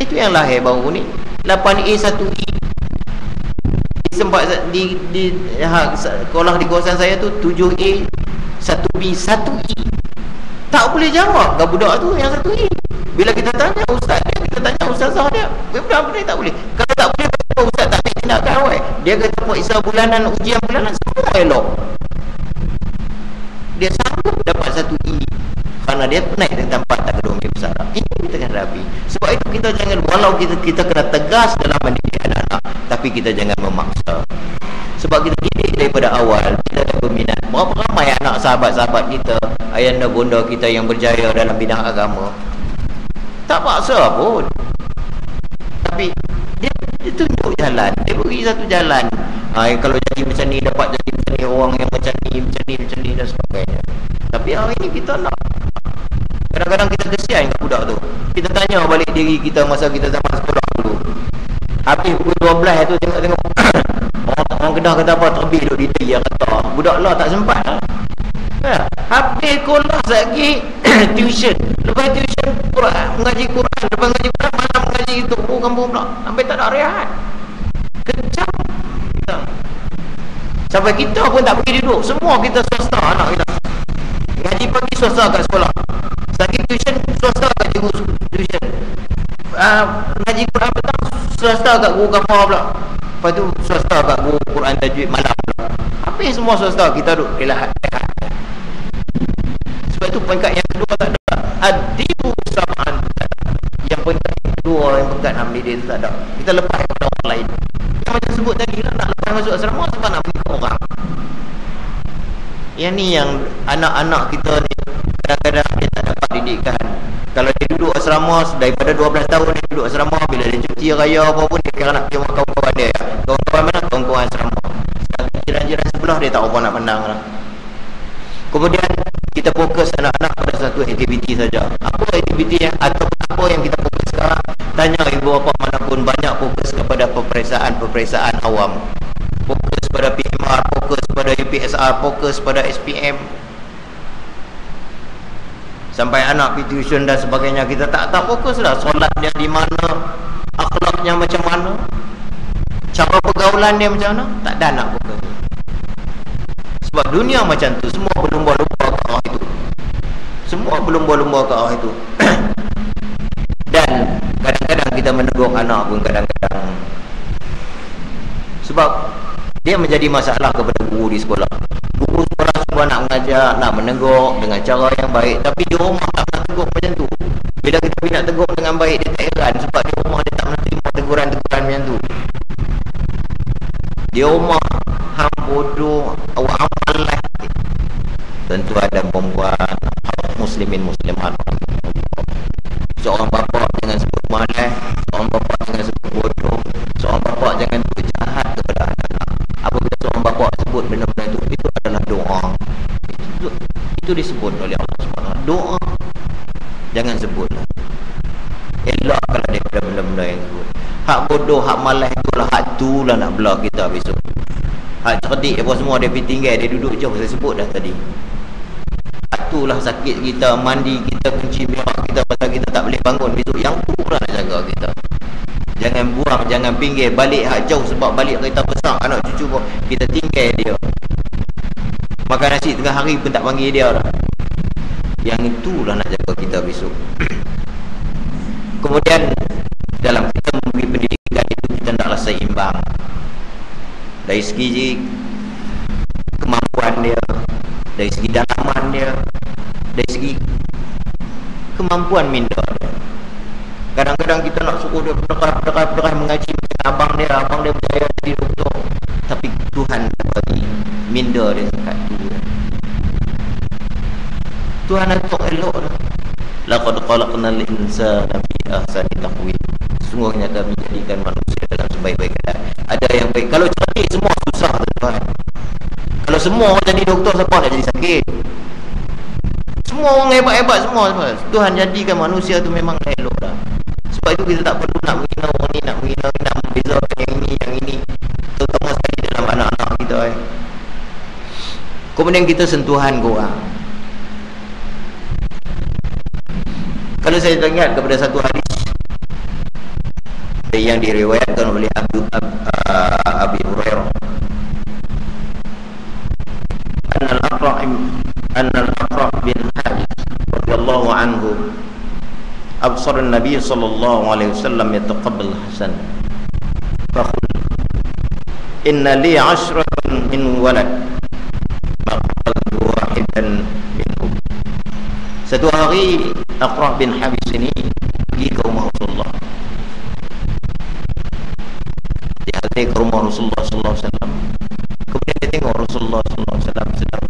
Itu yang lahir baru ni 8A 1E. Sempat di sekolah di kawasan saya tu 7A 1B 1E. Tak boleh jawab ke budak tu yang 1E. Bila kita tanya ustaz dia, kita tanya ustazah dia, budak tak boleh. Kalau tak boleh, ustaz tak nak tindakan awal. Dia kata periksa bulanan, ujian bulanan semua elok. Dia sanggup dapat 1E kerana dia naik dari tempat tak kedua ambil besar. Ini kita kena hadapi. Sebab itu kita jangan, walau kita kena tegas dalam mendidik anak-anak, tapi kita jangan memaksa. Sebab kita didik daripada awal, kita dah berminat. Berapa ramai anak sahabat-sahabat kita, ayahanda bonda kita yang berjaya dalam bidang agama, tak paksa pun, tapi dia tunjuk jalan, dia beri satu jalan. Kalau jadi macam ni, dapat jadi macam ni, orang yang macam ni dan sebagainya. Tapi hari ini kita nak, kadang-kadang kita kesian kat budak tu. Kita tanya balik diri kita masa kita zaman sekolah dulu. Habis pukul 12 tu, tengok-tengok orang Kedah kata apa, terbih duduk di dia kata, budak lah tak sempat lah. Habis sekolah lagi tuition, lepas tuition Quran, mengaji Quran, lepas mengaji Quran malam mengaji itu kampung pula, sampai tak ada rehat. Kejam kita. Sampai kita pun tak pergi duduk, semua kita swasta anak kita. Ngaji pagi swasta kat sekolah, lagi tuition swasta kat cikgu tuition, ngaji Quran petang swasta kat guru kafar pula, lepas tu swasta kat guru Quran tajwid malam pula. Habis semua swasta, kita duduk rehat. Sebab itu peringkat yang kedua tak ada. Adibu sama'an. Yang peringkat yang kedua, yang peringkat nak mendidik itu tak ada. Kita lepas kepada orang lain. Yang macam sebut tadi lah, nak lepas masuk asrama sebab nak pergi ke orang. Yang ni yang anak-anak kita ni kadang-kadang dia tak dapat didikan. Kalau dia duduk asrama daripada 12 tahun dia duduk asrama, bila dia cuti raya apa pun dia kira nak pergi rumah kawan-kawan dia. Kawan-kawan mana? Kawan-kawan asrama. Jiran-jiran sebelah dia tak apa nak pandang lah. Kemudian kita fokus anak-anak pada satu aktiviti saja. Apa aktiviti yang atau apa yang kita fokus sekarang? Tanya ibu bapa manapun, banyak fokus kepada peperiksaan awam. Fokus pada PMR, fokus pada UPSR, fokus pada SPM. Sampai anak pergi tuition dan sebagainya, kita tak fokus lah. Solat dia di mana, akhlaknya macam mana. Cara pergaulan dia macam mana? Tak ada nak bergaul. Sebab dunia macam tu, semua berlumba-lumba ke arah itu. Semua berlumba-lumba ke arah itu. Dan kadang-kadang kita menegur anak pun kadang-kadang, sebab dia menjadi masalah kepada guru di sekolah. Guru sekolah semua nak mengajar, nak menegur dengan cara yang baik, tapi di rumah tak nak tegur macam tu. Bila kita nak tegur dengan baik, dia tak heran, sebab di rumah dia tak nak terima teguran-teguran macam tu. Di rumah hang bodoh, awak malas. Tentu ada perempuan, muslimin muslimat. Seorang bapa jangan sebut malas, seorang bapa jangan sebut bodoh, seorang bapa jangan sebut jahat kepada anak-anak. Apabila seorang bapa sebut benda-benda itu adalah doa. Itu disebut oleh Allah SWT. Doa jangan sebut. Elakkanlah daripada benda-benda yang sebut. Hak bodoh, hak malas itulah, hak itulah nak belah kita besok. Hak cerdik apa semua dia pergi tinggal, dia duduk jauh, saya sebut dah tadi. Itulah sakit kita, mandi kita, kunci mirak kita pasal kita tak boleh bangun besok. Yang tu lah nak jaga kita. Jangan buang, jangan pinggir, balik hak jauh, sebab balik kereta besar, anak cucu pun kita tinggal dia. Makan nasi tengah hari pun tak panggil dia lah. Yang itulah nak jaga kita besok. Kemudian dalam kita memberi pendidikan itu, kita naklah seimbang dari segi kemampuan dia, dari segi dalaman dia, dari segi kemampuan minda dia. Kadang-kadang kita nak suruh dia berdekat mengaji dengan abang dia berjaya jadi doktor, tapi Tuhan bagi minda dia sekat tu. Tuhan atuk elok dah. Laqad khalaqnal insana fi ahsani taqwim. Sungguhnya kami jadikan manusia dalam sebaik-baik keadaan. Ada yang baik. Kalau cerdik semua susah tuan. Kalau semua orang jadi doktor, siapa nak jadi sakit? Semua orang hebat-hebat semua. Tuhan jadikan manusia tu memang elok dah. Sebab itu kita tak perlu nak menghina orang ni, nak membezakan yang ini. Terutama sekali dalam anak-anak kita. Kemudian kita sentuhan korang. Kalau saya teringat kepada satu hadis yang diriwayatkan oleh Abu Hurairah, Al-Aqra' bin Habis radhiyallahu anhu absara an-nabiy sallallahu alaihi wasallam yataqabbal Hasan faqul inna li 'ashratan min walad maqaltu wahidan minhum. Satu hari Aqra' bin Habis ini pergi ke rumah Rasulullah. Dia pergi ke rumah Rasulullah sallallahu alaihi wasallam. Kemudian dia tengok Rasulullah sallallahu alaihi wasallam sedang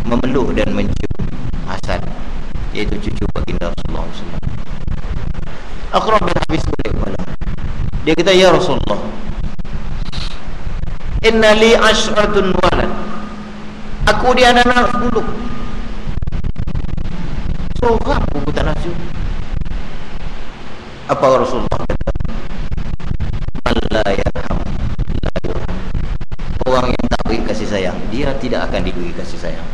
memeluk dan mencium Hasan, iaitu cucu baginda Rasulullah sallallahu alaihi wasallam. Aqra' bin Habis balik kepala. Dia kata, "Ya Rasulullah, inna li ashratun walad." Aku dia anak-anak 10. Seorang pun tak nafsu. Apa Rasulullah kata? Man la yarham la yurham. Orang yang tak beri kasih sayang, dia tidak akan diberi kasih sayang.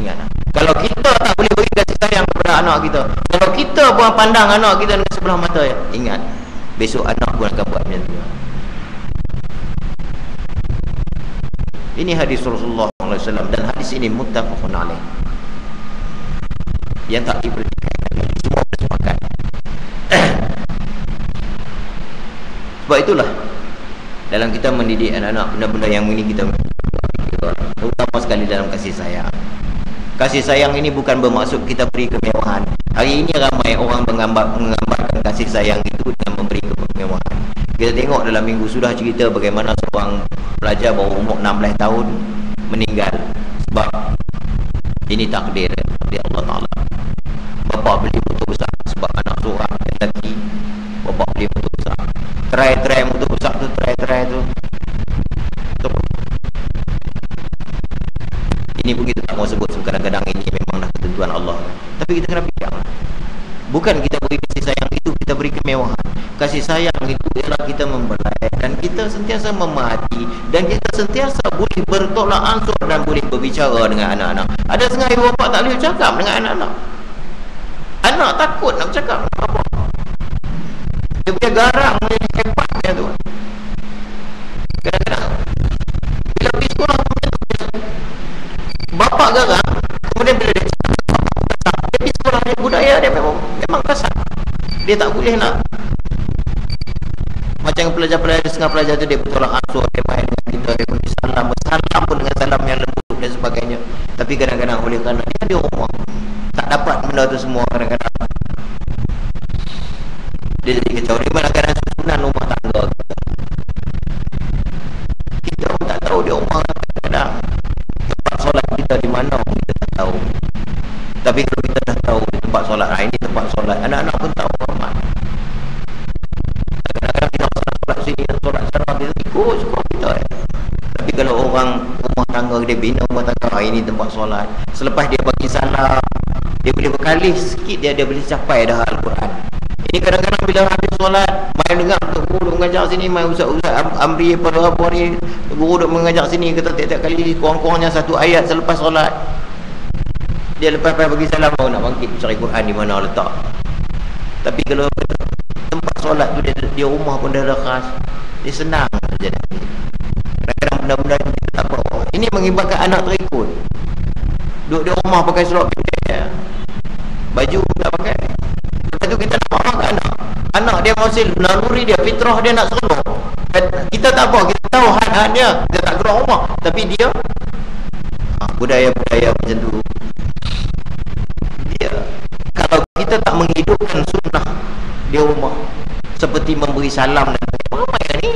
Ingat, kalau kita tak boleh beri kasih sayang kepada anak kita, kalau kita buang pandang anak kita dengan sebelah mata, ingat, besok anak pun akan buat macam tu. Ini hadis Rasulullah SAW, dan hadis ini muttafaqun alaih. Yang tak dipertikaikan, semua bersepakat. Sebab itulah dalam kita mendidik anak-anak, benda-benda yang ini kita terutama sekali dalam kasih sayang. Kasih sayang ini bukan bermaksud kita beri kemewahan. Hari ini ramai orang menggambarkan kasih sayang itu dengan memberi kemewahan. Kita tengok dalam minggu sudah cerita bagaimana seorang pelajar baru umur 16 tahun meninggal sebab ini takdir dari Allah Ta'ala. Bapa beli motor besar sebab anak seorang lelaki. Bapa beli motor besar, try motor besar tu, try tu. Ini pun kita tak mau sebut, kadang-kadang ini memanglah ketentuan Allah. Tapi kita kena fikir, bukan kita beri kasih sayang itu kita beri kemewahan. Kasih sayang itu ialah kita membelai dan kita sentiasa memahati, dan kita sentiasa boleh bertolak ansur dan boleh berbicara dengan anak-anak. Ada setengah ibu bapa tak boleh cakap dengan anak-anak. Anak takut nak bercakap dengan bapa. Dia punya garang, dia hebatnya tu. Dia tak boleh nak macam pelajar-pelajar, setengah pelajar tu dia bertolak ansur, dia main dengan kita, dia beri salam, bersalam pun dengan salam yang lembut dan sebagainya. Tapi kadang-kadang oleh kerana dia ada rumah, tak dapat benda tu semua, kadang-kadang dia jadi kacau. Dia kadang-kadang susunan rumah tangga kita pun tak tahu dia rumah, kadang-kadang tempat solat kita di mana kita tak tahu. Tapi kalau kita dah tahu tempat solat, ini tempat solat, anak-anak pun tahu rumah. Kadang-kadang kita solat sini, solat sana, dia ikut suka kita. Tapi kalau orang rumah tangga dia bina rumah tangga, ini tempat solat, selepas dia bagi salam, dia boleh berkali sikit, dia boleh capai dah Al-Quran. Ini kadang-kadang bila habis solat, main dengar guru duk mengajar sini, main ustaz-ustaz Amri pada apa ni, guru duk mengajar sini, kata tiap-tiap kali kurang-kurangnya satu ayat selepas solat. Dia lepas bagi salam baru nak bangkit cari Quran di mana letak. Tapi kalau tempat solat tu dia rumah pun dah khas, dia senang saja. Kadang-kadang benda-benda ni kita tak bawa. Ini mengibatkan anak terikut. Duduk di rumah pakai seluar pendek, baju tak pakai. Lepas tu kita nak marah ke anak. Anak dia masih naluri dia, fitrah dia nak seronok. Kita tak apa, kita tahu had-had dia, kita tak keluar rumah. Tapi dia budaya-budaya macam tu, dia kalau kita tak menghidupkan sunnah di rumah, seperti memberi salam dan ramai ni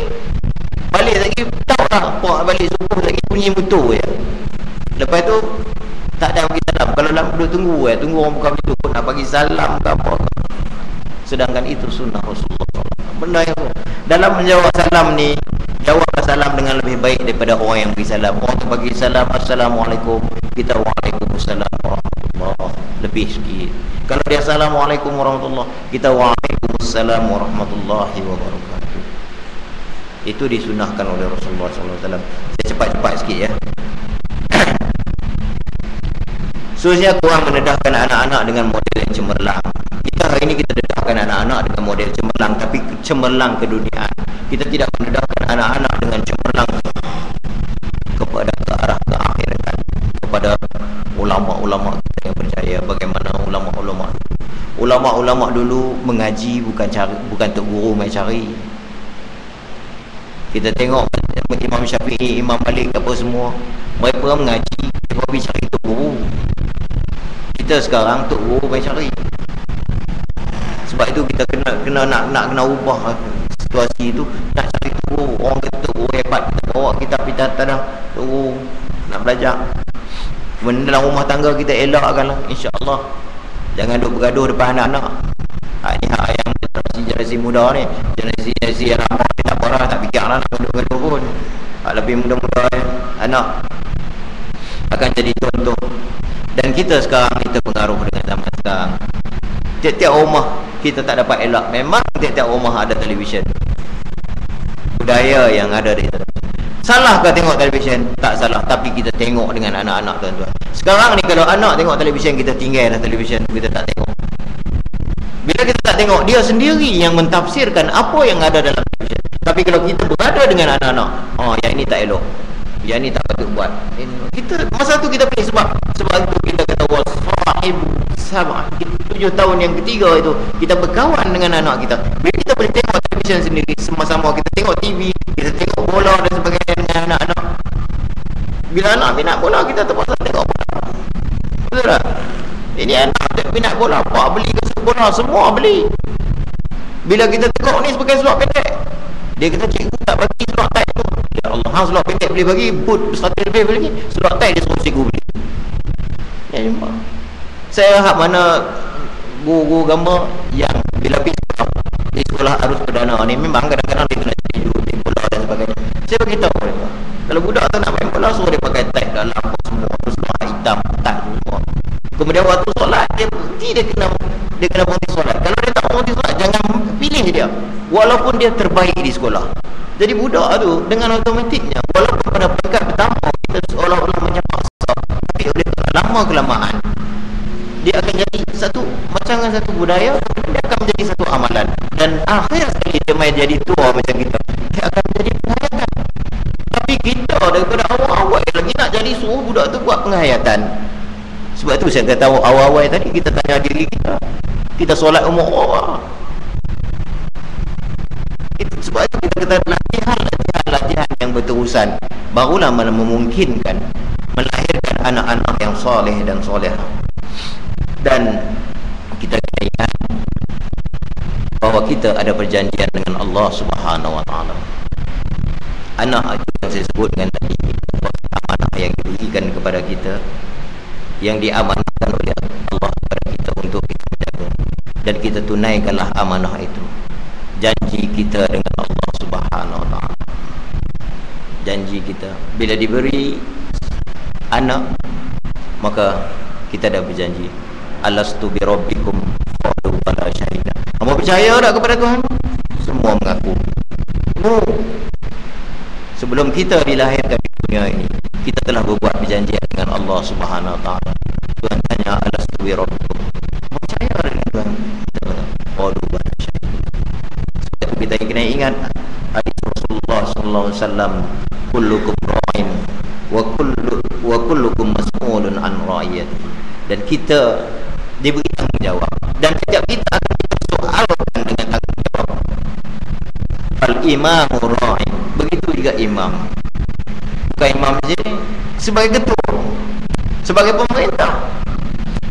balik lagi tahu lah, puak balik subuh lagi bunyi motor je. Lepas tu tak ada bagi salam. Kalau dalam duduk tunggu orang buka pintu pun nak bagi salam ke apa. Sedangkan itu sunnah Rasulullah SAW. Benda yang dalam menjawab salam ni, jawablah salam dengan lebih baik daripada orang yang beri salam. Orang tu bagi salam Assalamualaikum, kita Waalaikumsalam warahmatullahi, lebih sikit. Kalau dia Assalamualaikum warahmatullahi, kita Waalaikumsalam warahmatullahi wabarakatuh. Itu disunahkan oleh Rasulullah SAW. Saya cepat-cepat sikit ya. Seterusnya, kurang mendedahkan anak-anak dengan model yang cemerlang. Kita hari ini kita dedahkan anak-anak dengan model cemerlang, tapi cemerlang keduniaan. Kita tidak mendedahkan anak-anak dengan cemerlang kepada ke arah keakhiran, kepada ulama-ulama kita yang percaya. Bagaimana ulama-ulama dulu mengaji bukan tok guru mai cari. Kita tengok Imam Syafi'i, Imam Malik apa semua, mereka mengaji, mereka pergi cari tok guru. Kita sekarang tok guru mai cari. Sebab itu kita kena nak ubah situasi itu, nak cari tok guru. Orang kata tok guru hebat, kita bawa kitab kita tanah tok guru nak belajar. Benda dalam rumah tangga kita elakkanlah, insya-Allah. Jangan duk bergaduh depan anak-anak. Ini hak yang generasi muda ni, generasi yang lama ni tak apalah, tak fikirlah nak gaduh-gaduh pun. Hak lebih muda-muda anak akan jadi contoh. Dan kita sekarang kita pengaruh dengan zaman sekarang. Tiap-tiap rumah kita tak dapat elak. Memang tiap-tiap rumah ada televisyen. Budaya yang ada di televisyen. Salahkah tengok televisyen? Tak salah. Tapi kita tengok dengan anak-anak, tuan-tuan. Sekarang ni kalau anak tengok televisyen, kita tinggal dah televisyen, kita tak tengok. Bila kita tak tengok, dia sendiri yang mentafsirkan apa yang ada dalam televisyen. Tapi kalau kita berada dengan anak-anak, yang ini tak elok, yang ini tak patut buat. Kita masa tu kita pilih sebab itu kita kata wasahibu sab'ah. 7 tahun yang ketiga itu kita berkawan dengan anak kita. Bila kita boleh tengok televisyen sendiri, sama-sama kita tengok TV, kita tengok bola dan sebagainya dengan anak-anak. Bila anak minat bola, kita terpaksa tengok bola. Betul tak? Ini anak minat bola, pak beli kasut bola, semua beli. Bila kita tengok ni sebagai seluar pendek, dia kata cikgu tak bagi seluar tight tu. Ya Allah, seluar pendek boleh bagi, boot 100 lebih boleh bagi, seluar tight dia suruh cikgu beli. Ya, saya harap mana guru-guru gambar yang bila pergi di sekolah arus perdana ni, memang kadang-kadang dia kena jadi juru di bola dan sebagainya. Saya beritahu mereka, kalau budak tu nak main bola, suruh dia pakai tight dalam apa semua, seluar hitam, tight semua. Kemudian waktu solat, dia kena berhenti solat. Kalau dia tak berhenti solat, jangan pilih dia, walaupun dia terbaik di sekolah. Jadi budak tu dengan automatiknya, walaupun pada peringkat pertama kita seolah-olah macam paksa, tapi oleh lama-kelamaan dia akan jadi satu budaya, dia akan menjadi satu amalan. Dan akhir sekali dia main jadi tua macam kita, dia akan menjadi penghayatan. Tapi kita daripada awal-awal lagi nak jadi suruh budak tu buat penghayatan. Sebab tu saya kata awal-awal tadi kita tanya diri kita solat umur berapa? kita latihan yang berterusan, barulah memungkinkan melahirkan anak-anak yang soleh dan solehah. Dan kita kena ingat bahawa kita ada perjanjian dengan Allah Subhanahu wa taala. Anak itu yang saya sebut dengan tadi, amanah yang diberikan kepada kita, yang diamanahkan oleh Allah kepada kita untuk kita jaga, dan kita tunaikanlah amanah itu. Janji kita dengan Allah Subhanahu wa taala, janji kita bila diberi anak, maka kita dah berjanji, alastu bi rabbikum qalu bala syahidna. Kamu percaya tak kepada Tuhan? Semua mengaku. Sebelum kita dilahirkan di dunia ini, kita telah berbuat perjanjian dengan Allah Subhanahu wa taala. Tuhan tanya, alastu bi rabbikum, percaya dengan Tuhan? Kita kata qalu bala syahidna. Sebab kita kena ingat hadis Rasulullah sallallahu alaihi wasallam, kullukum ra'in wa kullukum mas'ulun an ra'iyatihi. Dan kita diberi tanggungjawab, dan setiap kita akan dipersoalkan dengan tanggungjawab. Al-imamu ra'in, begitu juga imam. Bukan imam saja, sebagai ketua, sebagai pemerintah.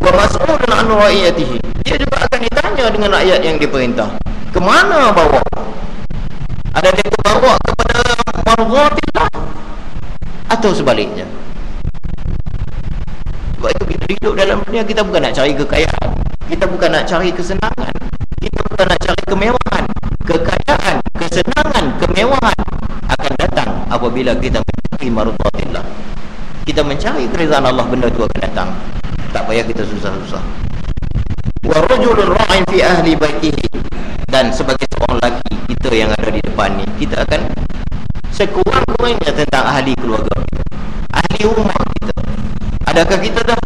Wa mas'ulun an ra'iyatihi, dia juga akan ditanya dengan rakyat yang diperintah, kemana bawa? Ada dia bawa kepada marzatillah atau sebaliknya? Sebab itu kita hidup dalam dunia, kita bukan nak cari kekayaan, kita bukan nak cari kesenangan, kita bukan nak cari kemewahan. Kekayaan, kesenangan, kemewahan akan datang apabila kita mencari marzatillah. Kita mencari keridhaan Allah, benda itu akan datang. Tak payah kita susah-susah. Wa rajulun ra'in fi ahli baitihi, dan sebagai seorang lelaki kita yang ada di depan ni, kita akan sekurang-kurangnya tentang ahli keluarga kita, ahli rumah kita. Adakah kita dah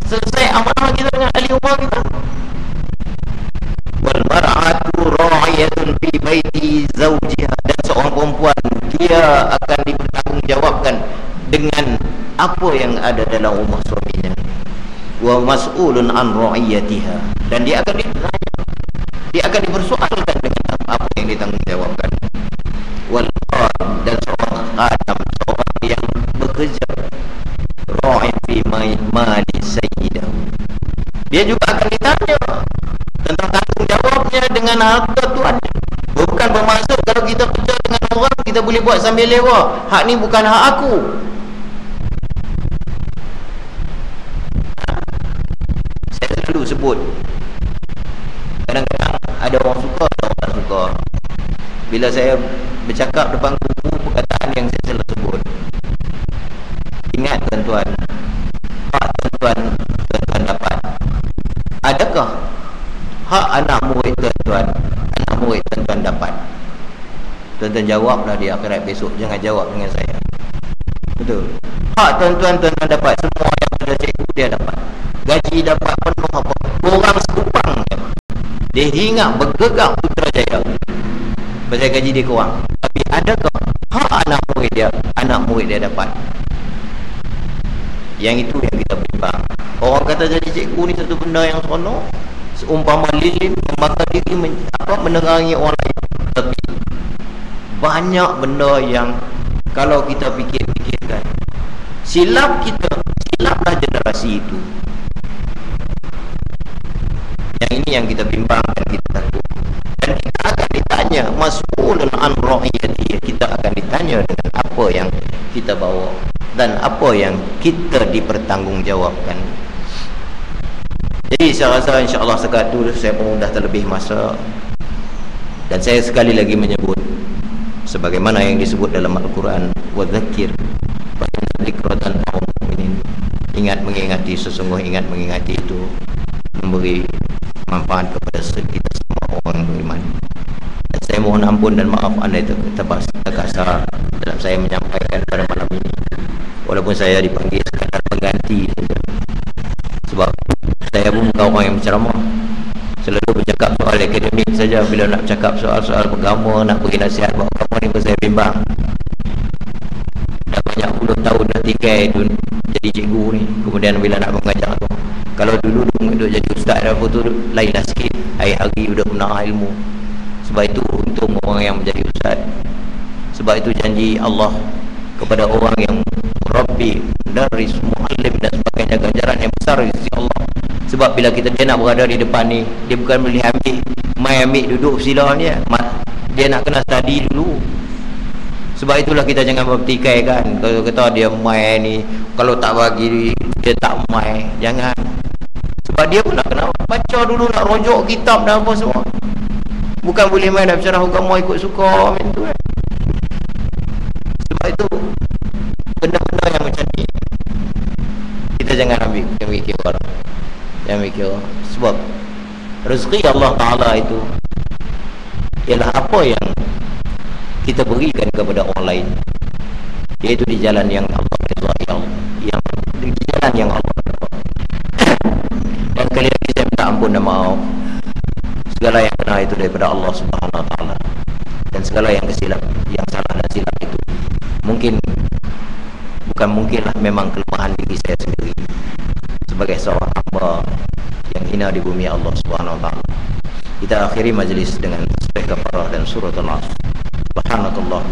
selesai amanah kita dengan ahli rumah kita? Wal mar'atu ra'iyatun fi baiti zawjiha, dan seorang perempuan dia akan dipertanggungjawabkan dengan apa yang ada dalam rumah suaminya. Wa mas'ulun an ra'iyatiha, dan dia akan ditanya, dia akan dipersoalkan dengan apa yang ditanggungjawabkan. Wal qadam, dan seorang qadam, seorang yang bekerja, ra'in fi mali sayyidahu, dia juga akan ditanya tentang tanggungjawabnya dengan harta tuannya. Bukan bermaksud kalau kita kerja dengan orang, kita boleh buat sambil lewa, hak ni bukan hak aku. Saya selalu sebut, kadang-kadang ada orang suka, ada orang tak suka. Bila saya bercakap depan guru, perkataan yang saya selalu sebut, ingat tuan-tuan, hak tuan-tuan dapat. Adakah hak anak murid tuan-tuan, anak murid tuan-tuan dapat? Tuan-tuan jawablah di akhirat besok, jangan jawab dengan saya. Betul. Hak tuan-tuan dapat, semua yang sudah cikgu dia dapat. Gaji dapat penuh apa? Orang sekupang dia hingat bergegak Putrajaya pasal gaji dia kurang. Tapi adakah hak anak murid dia dapat? Yang itu yang kita bimbang. Orang kata jadi cikgu ni satu benda yang seronok, seumpama lilin membakar diri menerangi orang lain. Tapi banyak benda yang kalau kita fikirkan, silaplah generasi itu. Yang ini yang kita bimbang dan kita takut. Dan kita akan ditanya, mas'ulun an ra'iyati, kita akan ditanya dengan apa yang kita bawa dan apa yang kita dipertanggungjawabkan. Jadi saya rasa insya-Allah sekat itu saya pun dah terlebih masa, dan saya sekali lagi menyebut sebagaimana yang disebut dalam Al-Quran, wa dzakir fa inna dzikratan tanfa'ul mu'minin. Ingat mengingati, sesungguh ingat mengingati itu memberi manfaat kepada kita semua orang beriman. Dan saya mohon ampun dan maaf andai terkasar dalam saya menyampaikan pada malam ini, walaupun saya dipanggil sekadar pengganti saja. Sebab saya pun bukan orang yang berceramah, selalu bercakap soal akademik saja. Bila nak bercakap soal-soal agama, nak bagi nasihat buat agama ni pun saya bimbang. Dah banyak puluh tahun dah tinggal jadi cikgu ni, kemudian bila nak mengajar tu, kalau dulu duduk jadi ustaz apa tu lainlah sikit, hari-hari duduk menaah ilmu. Sebab itu untung orang yang menjadi ustaz. Sebab itu janji Allah kepada orang yang Rabbi, Mudarris, Muallim dan sebagainya, ganjaran yang besar di sisi Allah. Sebab bila dia nak berada di depan ni, dia bukan boleh ambil duduk sila ni, dia nak kena study dulu. Sebab itulah kita jangan bertikai kan. Kalau kata dia main ni, kalau tak bagi dia tak main, jangan. Sebab dia pun nak kena baca dulu, nak rojok kitab dan apa semua. Bukan boleh main nak bicara agama ikut suka macam tu kan. Sebab itu benda-benda yang macam ni kita jangan ambil, jangan fikir orang, jangan fikir orang. Sebab rezeki Allah Ta'ala itu ialah apa yang kita berikan kepada orang lain, iaitu di jalan yang Allah ridha, yang di jalan yang Allah ridha. Dan sekali lagi saya minta ampun dan maaf, segala yang benar itu daripada Allah Subhanahu Wa Taala, dan segala yang kesilap, yang salah dan silap itu bukan mungkinlah, memang kelemahan diri saya sendiri sebagai seorang hamba yang hina di bumi Allah Subhanahu Wa Taala. Kita akhiri majlis dengan tasbih kafarah dan surah Al-Asr. Subhanakallah.